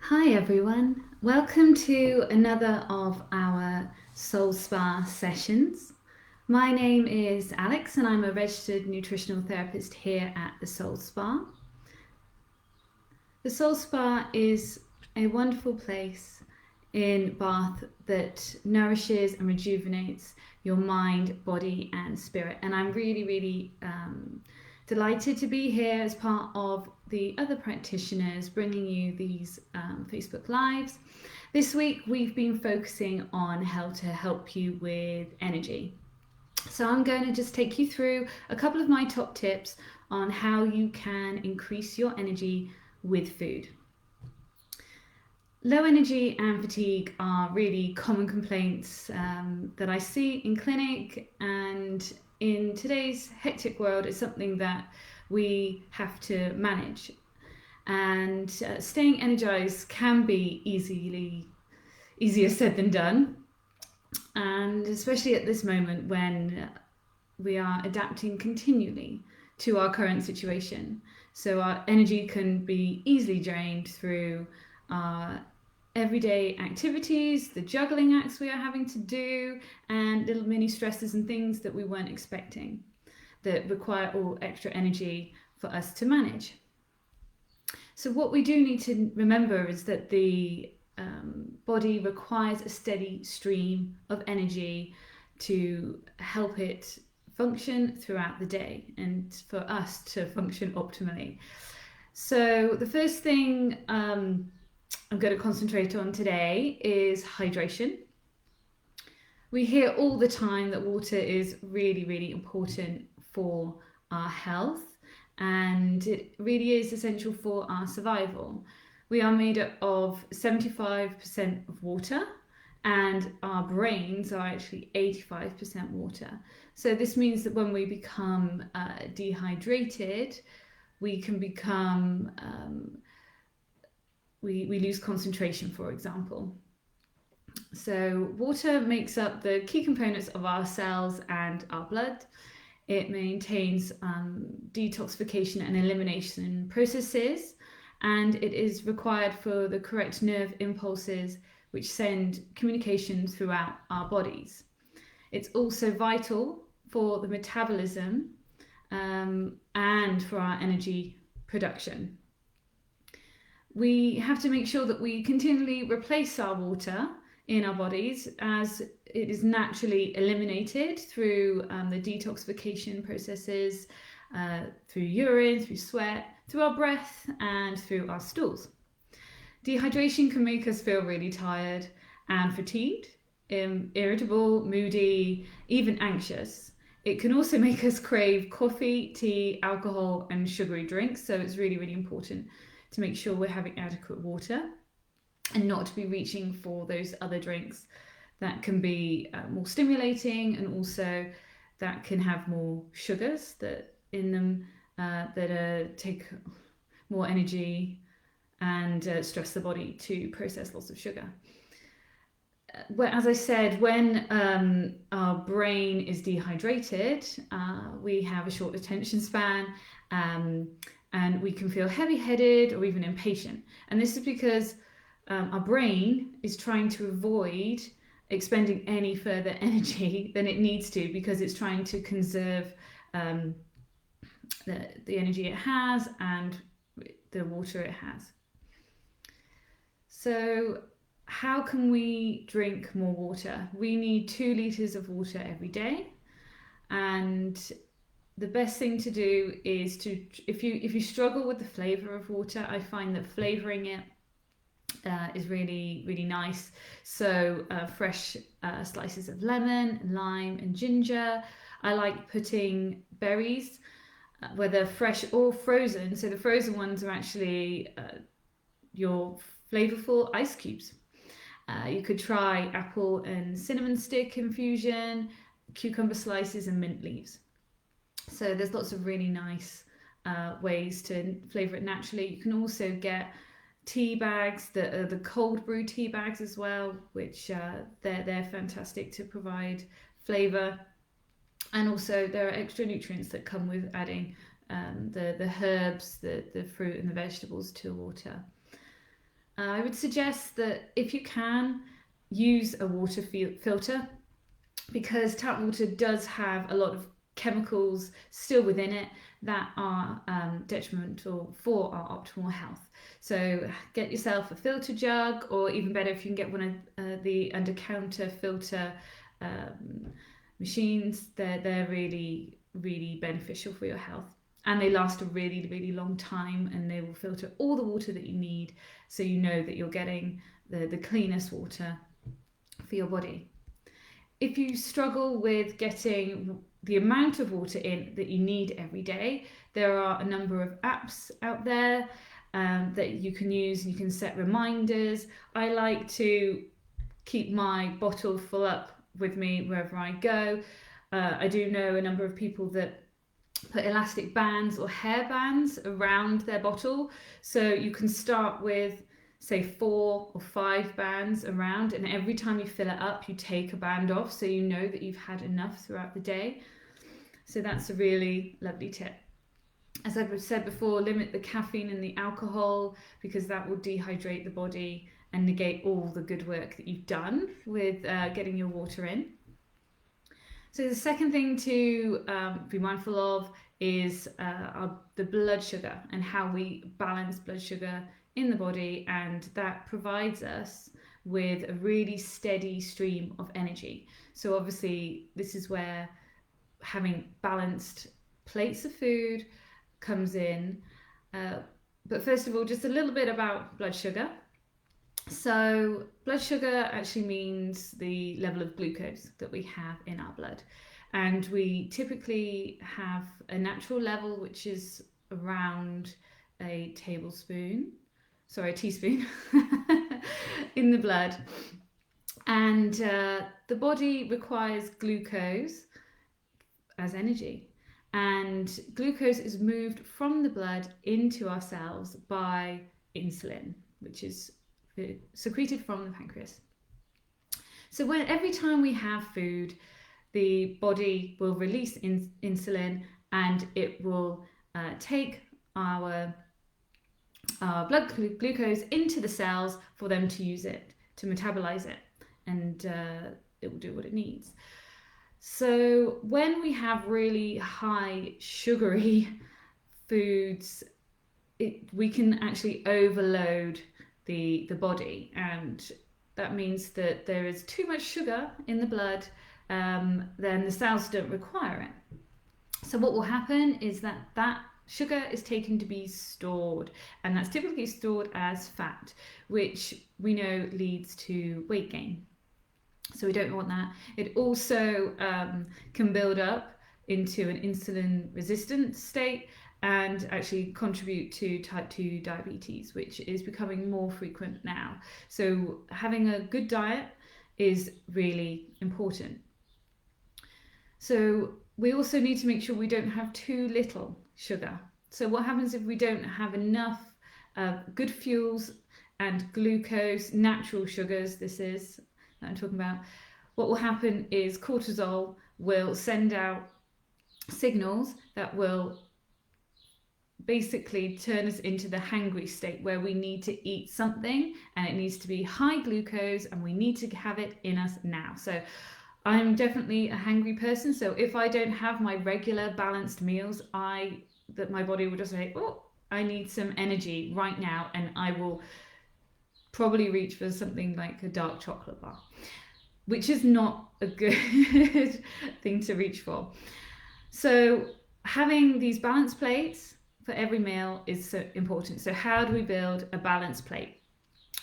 Hi everyone, welcome to another of our Soul Spa sessions. My name is Alex and I'm a registered nutritional therapist here at the Soul Spa. The Soul Spa is a wonderful place in Bath that nourishes and rejuvenates your mind, body, and spirit. And I'm really delighted to be here as part of the other practitioners bringing you these Facebook Lives. This week we've been focusing on how to help you with energy. So I'm going to just take you through a couple of my top tips on how you can increase your energy with food. Low energy and fatigue are really common complaints that I see in clinic, and in today's hectic world it's something that we have to manage. And staying energized can be easier said than done, and especially at this moment when we are adapting continually to our current situation. So our energy can be easily drained through our everyday activities, the juggling acts we are having to do, and little mini stresses and things that we weren't expecting that require all extra energy for us to manage. So what we do need to remember is that the body requires a steady stream of energy to help it function throughout the day and for us to function optimally. So the first thing I'm going to concentrate on today is hydration. We hear all the time that water is really important for our health, and it really is essential for our survival. We are made up of 75% of water, and our brains are actually 85% water. So this means that when we become dehydrated, we can become we lose concentration, for example. So water makes up the key components of our cells and our blood. It maintains detoxification and elimination processes, and it is required for the correct nerve impulses which send communication throughout our bodies. It's also vital for the metabolism and for our energy production. We have to make sure that we continually replace our water in our bodies as it is naturally eliminated through the detoxification processes, through urine, through sweat, through our breath, and through our stools. Dehydration can make us feel really tired and fatigued, irritable, moody, even anxious. It can also make us crave coffee, tea, alcohol, and sugary drinks, so it's really important to make sure we're having adequate water and not to be reaching for those other drinks that can be more stimulating, and also that can have more sugars that in them that take more energy and stress the body to process lots of sugar. Well, as I said, when our brain is dehydrated, we have a short attention span, and we can feel heavy-headed or even impatient. And this is because our brain is trying to avoid expending any further energy than it needs to, because it's trying to conserve the energy it has and the water it has. So how can we drink more water? We need 2 litres of water every day, and the best thing to do is to, if you struggle with the flavour of water, I find that flavouring it is really nice. So fresh slices of lemon, lime, and ginger. I like putting berries, whether fresh or frozen. So the frozen ones are actually your flavorful ice cubes. You could try apple and cinnamon stick infusion, cucumber slices, and mint leaves. So there's lots of really nice ways to flavor it naturally. You can also get tea bags that are the cold brew tea bags as well, which they're fantastic to provide flavor. And also there are extra nutrients that come with adding the herbs, the fruit and the vegetables to water. I would suggest that if you can, use a water filter, because tap water does have a lot of chemicals still within it that are detrimental for our optimal health. So get yourself a filter jug, or even better, if you can get one of the under-counter filter machines. They're really, really beneficial for your health. And they last a really, really long time, and they will filter all the water that you need, so you know that you're getting the cleanest water for your body. If you struggle with getting the amount of water in that you need every day, there are a number of apps out there that you can use. You can set reminders. I like to keep my bottle full up with me wherever I go. I do know a number of people that put elastic bands or hair bands around their bottle, so you can start with, say, 4 or 5 bands around, and every time you fill it up you take a band off, so you know that you've had enough throughout the day. So that's a really lovely tip. As I've said before, limit the caffeine and the alcohol, because that will dehydrate the body and negate all the good work that you've done with getting your water in. So the second thing to be mindful of is the blood sugar, and how we balance blood sugar in the body, and that provides us with a really steady stream of energy. So obviously this is where having balanced plates of food comes in. But first of all, just a little bit about blood sugar. So blood sugar actually means the level of glucose that we have in our blood. And we typically have a natural level, which is around a teaspoon in the blood. And the body requires glucose as energy. And glucose is moved from the blood into our cells by insulin, which is secreted from the pancreas. So every time we have food, the body will release insulin, and it will take our blood glucose into the cells for them to use it, to metabolize it, and it will do what it needs. So when we have really high sugary foods, we can actually overload the body, and that means that there is too much sugar in the blood, then the cells don't require it. So what will happen is that sugar is taken to be stored, and that's typically stored as fat, which we know leads to weight gain. So we don't want that. It also can build up into an insulin resistant state, and actually contribute to type 2 diabetes, which is becoming more frequent now. So having a good diet is really important. So we also need to make sure we don't have too little sugar. So what happens if we don't have enough good fuels and glucose, natural sugars, this is that I'm talking about? What will happen is cortisol will send out signals that will basically turn us into the hangry state, where we need to eat something, and it needs to be high glucose, and we need to have it in us now. So I'm definitely a hangry person, so if I don't have my regular balanced meals, that my body will just say, oh, I need some energy right now, and I will probably reach for something like a dark chocolate bar, which is not a good thing to reach for. So having these balanced plates for every meal is so important. So how do we build a balanced plate?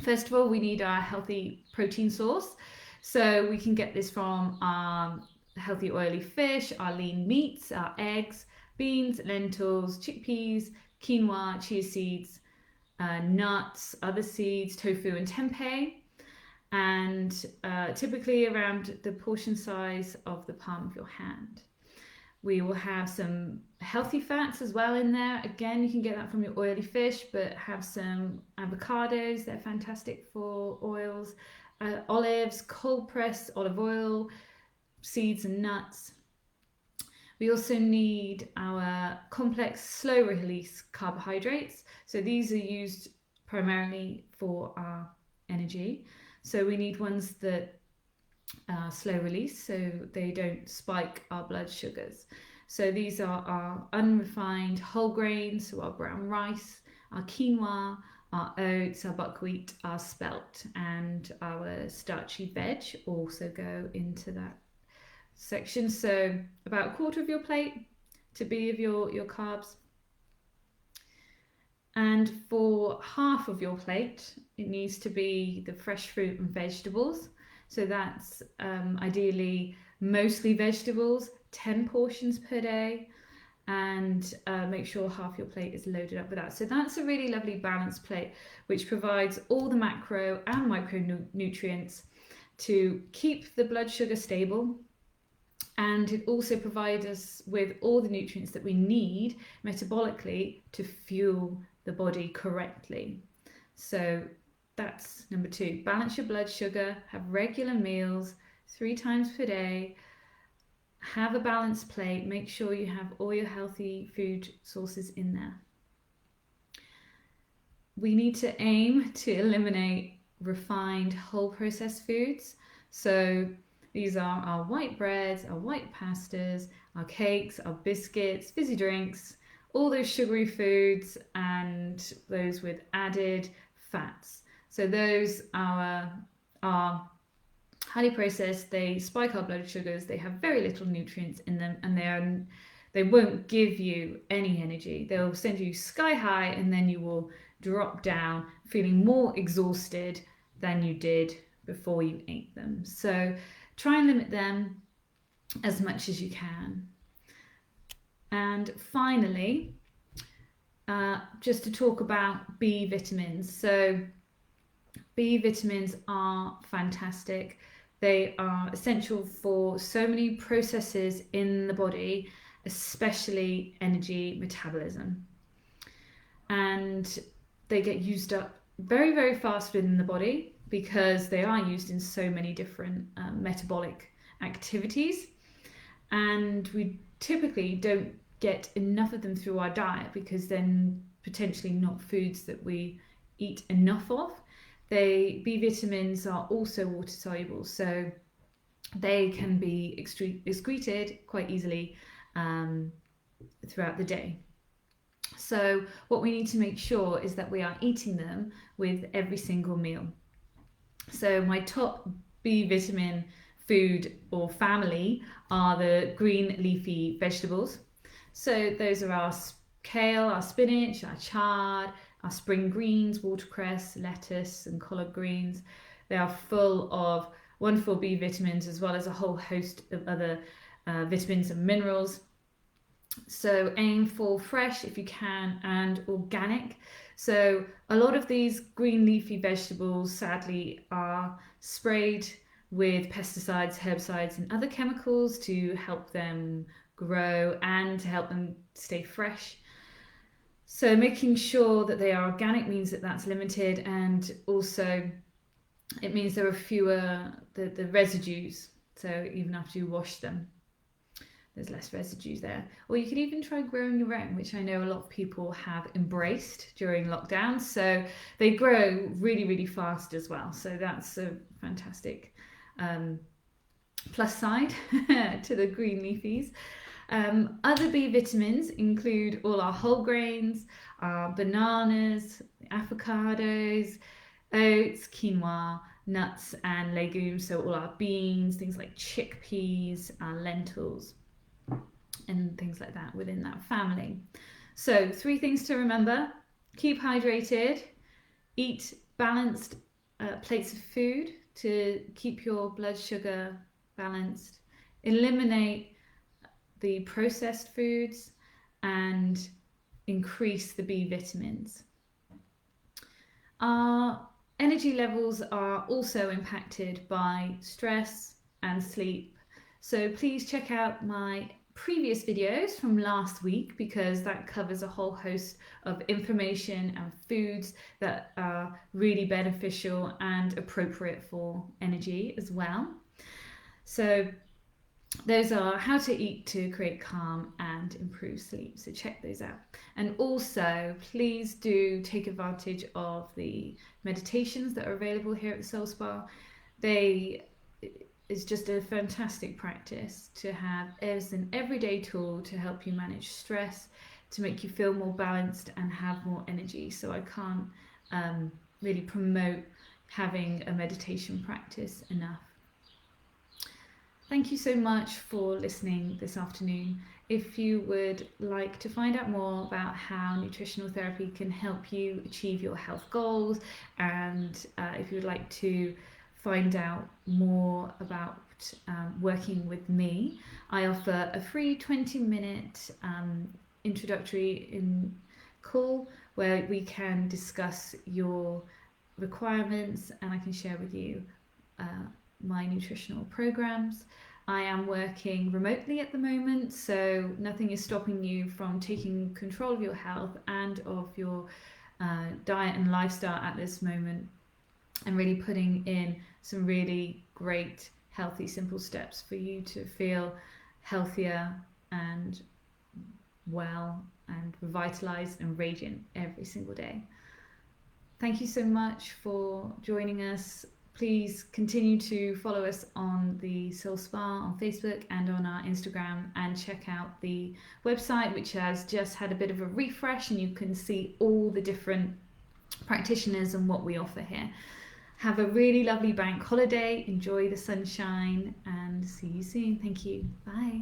First of all, we need our healthy protein source. So we can get this from our healthy oily fish, our lean meats, our eggs, beans, lentils, chickpeas, quinoa, chia seeds, nuts, other seeds, tofu and tempeh, and typically around the portion size of the palm of your hand. We will have some healthy fats as well in there. Again, you can get that from your oily fish, but have some avocados. They're fantastic for oils. Olives, cold pressed olive oil, seeds and nuts. We also need our complex slow release carbohydrates. So these are used primarily for our energy. So we need ones that are slow release, so they don't spike our blood sugars. So these are our unrefined whole grains, so our brown rice, our quinoa, our oats, our buckwheat, our spelt, and our starchy veg also go into that section. So about a quarter of your plate to be of your carbs. And for half of your plate, it needs to be the fresh fruit and vegetables. So that's ideally mostly vegetables, 10 portions per day, and make sure half your plate is loaded up with that. So that's a really lovely balanced plate, which provides all the macro and micronutrients to keep the blood sugar stable. And it also provides us with all the nutrients that we need metabolically to fuel the body correctly. So that's number 2. Balance your blood sugar, have regular meals 3 times per day, have a balanced plate, make sure you have all your healthy food sources in there. We need to aim to eliminate refined whole processed foods. So these are our white breads, our white pastas, our cakes, our biscuits, fizzy drinks, all those sugary foods and those with added fats. So those are highly processed, they spike our blood sugars, they have very little nutrients in them, and they won't give you any energy. They'll send you sky high and then you will drop down feeling more exhausted than you did before you ate them. So try and limit them as much as you can. And finally, just to talk about B vitamins. So B vitamins are fantastic. They are essential for so many processes in the body, especially energy metabolism. And they get used up very, very fast within the body because they are used in so many different metabolic activities. And we typically don't get enough of them through our diet because then potentially not foods that we eat enough of. B vitamins are also water soluble, so they can be excreted quite easily throughout the day. So what we need to make sure is that we are eating them with every single meal. So my top B vitamin food or family are the green leafy vegetables. So those are our kale, our spinach, our chard, our spring greens, watercress, lettuce and collard greens. They are full of wonderful B vitamins as well as a whole host of other vitamins and minerals. So aim for fresh if you can and organic. So a lot of these green leafy vegetables sadly are sprayed with pesticides, herbicides and other chemicals to help them grow and to help them stay fresh. So making sure that they are organic means that that's limited, and also it means there are fewer the residues. So even after you wash them, there's less residues there. Or you could even try growing your own, which I know a lot of people have embraced during lockdown. So they grow really, really fast as well. So that's a fantastic plus side to the green leafies. Other B vitamins include all our whole grains, our bananas, avocados, oats, quinoa, nuts and legumes. So all our beans, things like chickpeas, our lentils, and things like that within that family. So 3 things to remember: keep hydrated, eat balanced plates of food to keep your blood sugar balanced, eliminate the processed foods, and increase the B vitamins. Our energy levels are also impacted by stress and sleep. So please check out my previous videos from last week because that covers a whole host of information and foods that are really beneficial and appropriate for energy as well. So those are How to Eat to Create Calm and Improve Sleep. So check those out. And also, please do take advantage of the meditations that are available here at the Soul Spa. They is just a fantastic practice to have as an everyday tool to help you manage stress, to make you feel more balanced and have more energy. So I can't really promote having a meditation practice enough. Thank you so much for listening this afternoon. If you would like to find out more about how nutritional therapy can help you achieve your health goals, and if you would like to find out more about working with me, I offer a free 20-minute introductory call where we can discuss your requirements and I can share with you my nutritional programs. I am working remotely at the moment, so nothing is stopping you from taking control of your health and of your diet and lifestyle at this moment, and really putting in some really great, healthy, simple steps for you to feel healthier and well and revitalized and radiant every single day. Thank you so much for joining us. Please continue to follow us on the Soul Spa on Facebook and on our Instagram, and check out the website, which has just had a bit of a refresh, and you can see all the different practitioners and what we offer here. Have a really lovely bank holiday, enjoy the sunshine, and see you soon. Thank you. Bye.